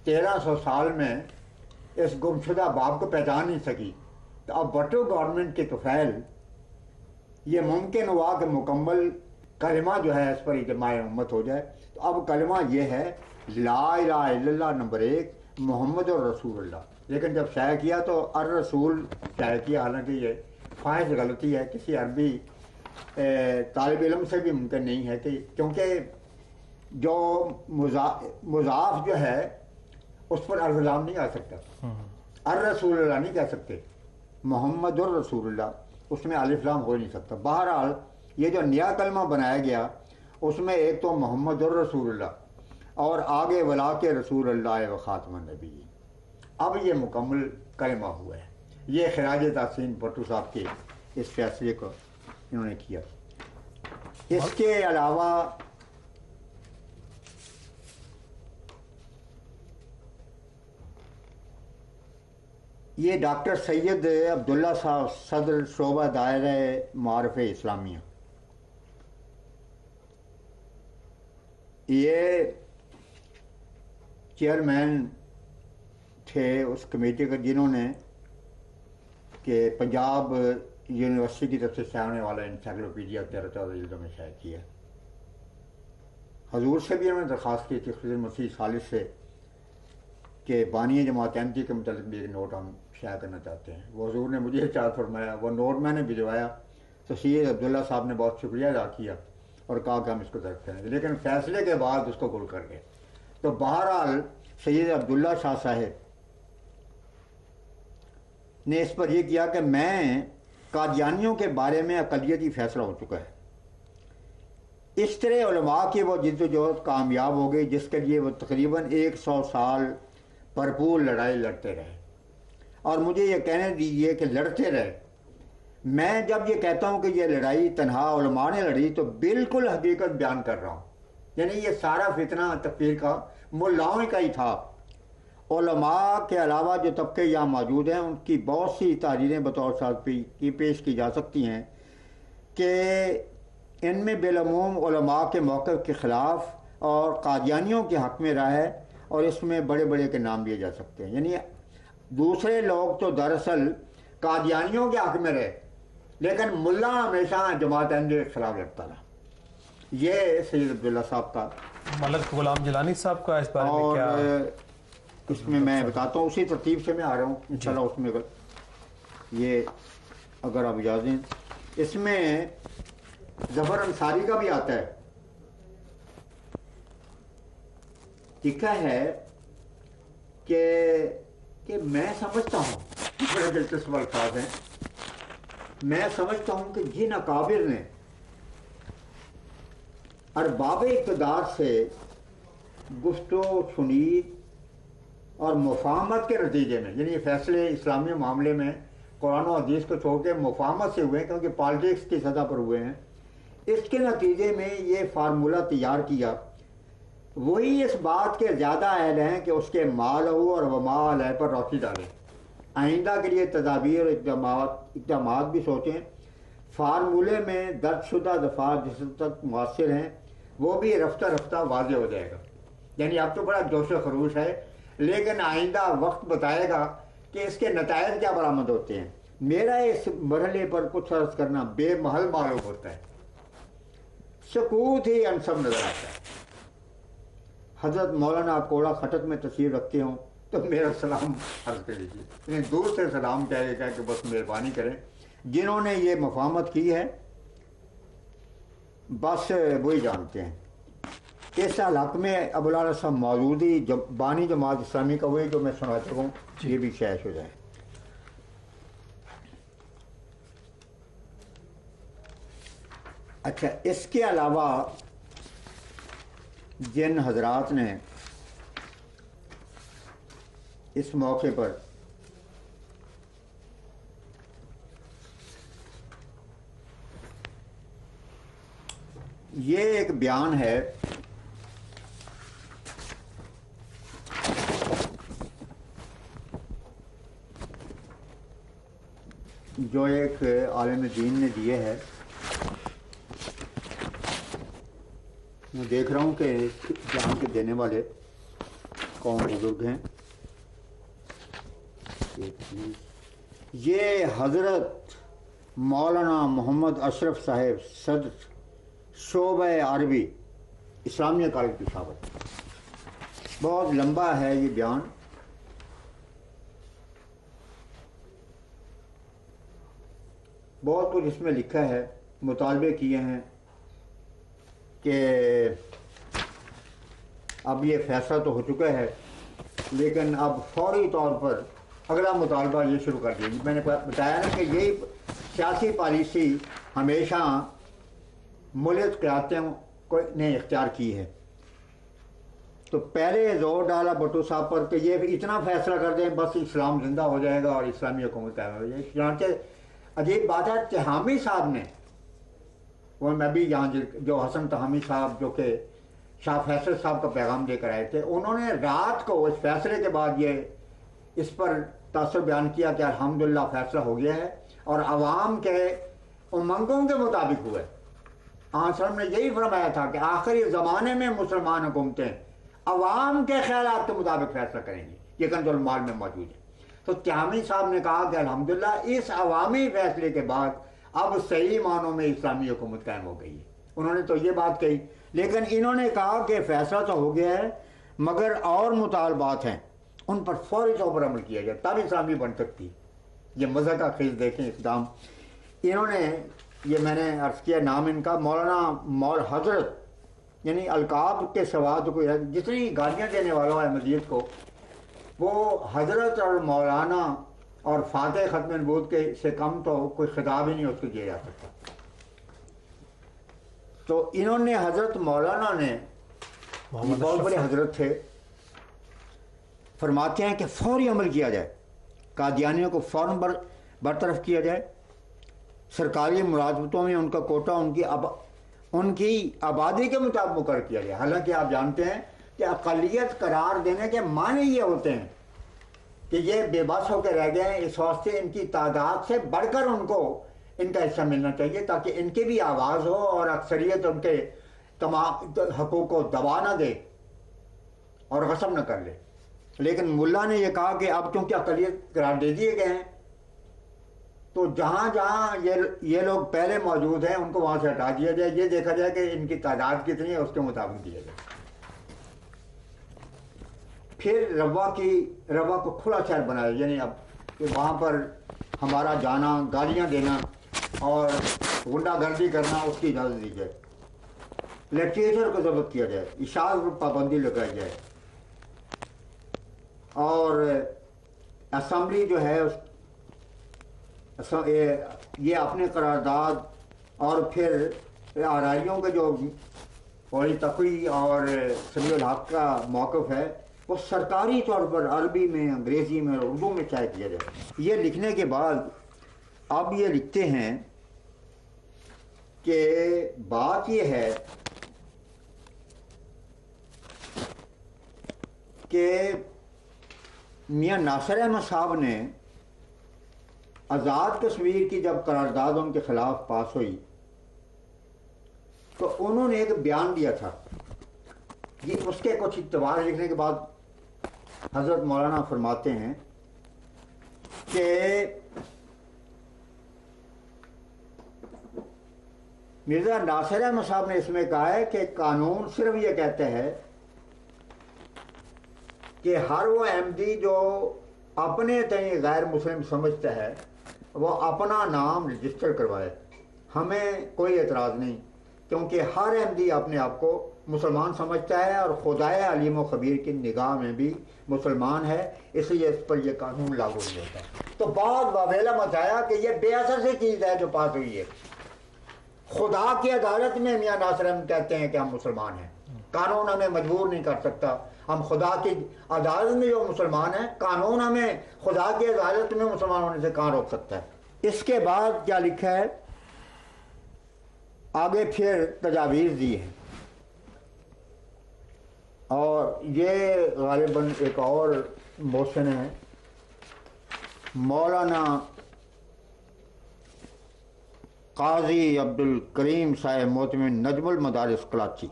1300 سال میں اس گمشدہ باب کو پہچان نہیں سکی، تو اب بٹو گورنمنٹ کے طفیل یہ ممکن ہوا کہ مکمل کلمہ جو ہے اس پر اجماع امت ہو جائے۔ تو اب کلمہ یہ ہے لا الہ الا اللہ نمبر 1، محمد الرسول اللہ۔ لیکن جب شائع کیا تو الرسول شائع کیا، حالانکہ یہ فاحش غلطی ہے، کسی عربی طالب علم سے بھی ممکن نہیں ہے، کہ کیونکہ جو مضاف جو ہے اس پر الف لام نہیں آ سکتا، الرسول اللہ نہیں کہہ سکتے، محمد الرسول اللہ، اس میں الف لام ہو نہیں سکتا۔ بہرحال یہ جو نیا کلمہ بنایا گیا اس میں ایک تو محمد الرسول اللہ اور آگے ولا کے رسول اللہ و خاتم النبی، اب یہ مکمل کلمہ ہوا ہے۔ یہ خراج تحسین بھٹو صاحب کے اس فیصلے کو انہوں نے کیا۔ اس کے علاوہ یہ ڈاکٹر سید عبداللہ صاحب صدر شعبہ دائرہ معارف اسلامیہ، یہ چیئرمین تھے اس کمیٹی کے جنہوں نے کہ پنجاب یونیورسٹی کی طرف سے شائع ہونے والا انسائکلوپیڈیا 13 جلدوں میں شائع کیا۔ حضور سے بھی انہوں نے درخواست کی تھی، خضر مسیح ثالث سے، کہ بانی جماعت احمدیہ کے متعلق بھی ایک نوٹ ہم شائع کرنا چاہتے ہیں۔ وہ حضور نے مجھے ارشاد فرمایا، وہ نوٹ میں نے بھجوایا تو سید عبداللہ صاحب نے بہت شکریہ ادا کیا اور کہا کہ ہم اس کو درج کریں گے، لیکن فیصلے کے بعد اس کو گل کر گئے۔ تو بہرحال سید عبداللہ شاہ صاحب نے اس پر یہ کیا کہ میں قادیانیوں کے بارے میں اقلیتی فیصلہ ہو چکا ہے۔ اس طرح علماء کی وہ جد و جہد کامیاب ہو گئی جس کے لیے وہ تقریباً 100 سال بھرپور لڑائی لڑتے رہے، اور مجھے یہ کہنے دیجیے کہ لڑتے رہے۔ میں جب یہ کہتا ہوں کہ یہ لڑائی تنہا علماء نے لڑی تو بالکل حقیقت بیان کر رہا ہوں، یعنی یہ سارا فتنہ تکفیر کا ملاؤں کا ہی تھا۔ علماء کے علاوہ جو طبقے یہاں موجود ہیں ان کی بہت سی تحریریں بطور ساتھ کی پیش کی جا سکتی ہیں کہ ان میں بالعموم علماء کے موقف کے خلاف اور قادیانیوں کے حق میں رائے ہے، اور اس میں بڑے بڑے کے نام لیے جا سکتے ہیں۔ یعنی دوسرے لوگ تو دراصل قادیانیوں کے حق میں رہے، لیکن ملا ہمیشہ جماعت احمدیہ کے خلاف لڑتا رہا۔ یہ سید عبداللہ صاحب کا۔ ملک غلام جیلانی صاحب کا اس بارے میں کیا؟ اس میں میں بتاتا ہوں، اسی ترتیب سے میں آ رہا ہوں انشاءاللہ۔ اس میں یہ اگر آپ اجازت دیں، اس میں ظفر انصاری کا بھی آتا ہے، لکھا ہے کہ میں سمجھتا ہوں، بڑے دلچسپ الفاظ ہیں، میں سمجھتا ہوں کہ جن اکابر نے ارباب اقتدار سے گفت و شنید اور مفاہمت کے نتیجے میں، یعنی فیصلے اسلامی معاملے میں قرآن و حدیث کو چھوڑ کے مفاہمت سے ہوئے ہیں، کیونکہ پالیٹکس کی سطح پر ہوئے ہیں، اس کے نتیجے میں یہ فارمولہ تیار کیا، وہی اس بات کے زیادہ اہل ہیں کہ اس کے مال ہو اور وما علیہ پر روشنی ڈالیں، آئندہ کے لیے تدابیر اور اقدامات بھی سوچیں، فارمولے میں درج شدہ دفعات جس تک مؤثر ہیں وہ بھی رفتہ رفتہ واضح ہو جائے گا۔ یعنی اب تو بڑا جوش و خروش ہے، لیکن آئندہ وقت بتائے گا کہ اس کے نتائج کیا برآمد ہوتے ہیں۔ میرا اس مرحلے پر کچھ عرض کرنا بے محل معلوم ہوتا ہے، سکوت ہی انصب نظر آتا ہے۔ حضرت مولانا کوڑا خٹک میں تشریف رکھتے ہوں تو میرا سلام عرض کر لیجیے، یعنی دور سے سلام کہے گا کہ بس مہربانی کریں، جنہوں نے یہ مفاہمت کی ہے بس وہی جانتے ہیں۔ اس علاقے میں ابوالعلا صاحب موجودی بانی جماعت اسلامی کا وہی جو میں سنا چکا ہوں، یہ بھی شائع ہو جائے۔ اچھا، اس کے علاوہ جن حضرات نے اس موقع پر یہ ایک بیان ہے جو ایک عالم دین نے دیے ہے، میں دیکھ رہا ہوں کہ جہاں کے دینے والے कौन बुजुर्ग हैं, ये हज़रत मौलाना मोहम्मद अशरफ साहब सदर शोबा अरबी इस्लामिया कॉलेज की शाबत। बहुत लंबा है ये बयान, बहुत कुछ इसमें लिखा है, मुतालबे किए हैं कि अब ये फैसला तो हो चुका है, लेकिन अब फौरी तौर पर अगला मुतालबा ये शुरू कर दिया। मैंने बताया ना कि यही सियासी पॉलिसी हमेशा मुल्क क़यादतों को ने इख्तियार की है। तो पहले जोर डाला भुट्टो साहब पर कि ये इतना फैसला कर दें बस इस्लाम जिंदा हो जाएगा और इस्लामी हुकूमत कायम हो जाएगी। चुनांचे अजीब बात है, तहामी साहब ने, वो मैं भी यहाँ जो हसन तहामी साहब जो कि शाह फैसल साहब का पैगाम लेकर आए थे, उन्होंने रात को इस फैसले के बाद ये इस पर तासुर बयान किया कि अल्हम्दुलिल्लाह फैसला हो गया है और अवाम के उमंगों के मुताबिक हुआ है। आसलम ने यही फरमाया था कि आखिरी ज़माने में मुसलमान हुकूमतें अवाम के ख्यालात के मुताबिक फैसला करेंगी, ये कंज़ुल माल में मौजूद है। तो त्यामी साहब ने कहा कि अल्हम्दुलिल्लाह इस अवामी फैसले के बाद अब सही मानों में इस्लामी हुकूमत कायम हो गई है। उन्होंने तो ये बात कही, लेकिन इन्होंने कहा कि फैसला तो हो गया है मगर और मुतालबात हैं, उन पर फौरी तौर पर अमल किया जाए तब इस्लामी बन सकती। ये मज़ा का खेल देखें इक़दाम। इन्होंने, ये मैंने अर्ज़ किया नाम इनका मौलाना हज़रत, यानी अलकाब के सवा तो कोई जितनी गालियाँ देने वाला है मजीद को, वो हज़रत और मौलाना और फातह ख़त्म नबूवत के से कम तो कोई खिताब ही नहीं उसको दिया जा सकता। तो इन्होंने हज़रत मौलाना ने, बहुत बड़े हज़रत थे, फरमाते हैं कि फौरी अमल किया जाए, कादियानियों को फ़ौरन बरतरफ किया जाए, सरकारी मुलाजमतों में उनका कोटा उनकी आबादी के मुताबिक मुकर्रर किया जाए। हालांकि आप जानते हैं कि अक़लियत करार देने के माने ये होते हैं कि ये बेबस होकर रह गए हैं, इस वास्ते इनकी तादाद से बढ़कर उनको इनका हिस्सा मिलना चाहिए ताकि इनकी भी आवाज़ हो और अक्सरियत उनके तमाम हकूक़ को दबा न दे और गस्ब न कर ले। लेकिन मुल्ला ने यह कहा कि अब क्योंकि अक़लियत करार दे दिए गए हैं तो जहाँ जहाँ ये लोग पहले मौजूद हैं उनको वहाँ से हटा दिया जाए, ये देखा जाए कि इनकी तादाद कितनी है उसके मुताबिक दिया जाए। फिर रवा को खुला शहर बनाया, यानी अब वहाँ पर हमारा जाना, गालियाँ देना और गुंडागर्दी करना उसकी इजाज़त दी जाए, लिटरेचर को ज़ब्त किया जाए, इशार पर पाबंदी लगाई जाए और असम्बली जो है ये अपने करारदाद और फिर आराइयों के जो वली तक़वी और समीउल हक़ का मौक़िफ़ है वो सरकारी तौर पर अरबी में, अंग्रेज़ी में और उर्दू में चाहे किया जाए। ये लिखने के बाद अब ये लिखते हैं कि बात ये है कि मियाँ नासिर अहमद साहब ने आज़ाद कश्मीर की जब करारदाद उनके ख़िलाफ़ पास हुई तो उन्होंने एक बयान दिया था। ये उसके कुछ इत्तबार लिखने के बाद हज़रत मौलाना फरमाते हैं कि मिर्ज़ा नासिर अहमद साहब ने इसमें कहा है कि कानून सिर्फ ये कहते हैं कि हर वो अहमदी जो अपने तय गैर मुस्लिम समझता है वो अपना नाम रजिस्टर करवाए, हमें कोई एतराज़ नहीं, क्योंकि हर अहमदी अपने आप को मुसलमान समझता है और खुदाए अलीम व खबीर की निगाह में भी मुसलमान है, इसलिए इस पर यह कानून लागू नहीं होता। तो बहुत वावेला मचाया कि यह बेअसर सी चीज़ है जो पास हुई है। खुदा की अदालत में मियाँ नासिर अहमद कहते हैं कि हम मुसलमान हैं, कानून हमें मजबूर नहीं कर सकता। हम खुदा की अदालत में जो मुसलमान हैं, कानून हमें खुदा की अदालत में मुसलमान होने से कहाँ रोक सकता है। इसके बाद क्या लिखा है आगे, फिर तजावीज़ दी है और ये गालिबन एक और मोशन है मौलाना काजी अब्दुल करीम साहब मोहतमिन नजमुल मदारिस कराची।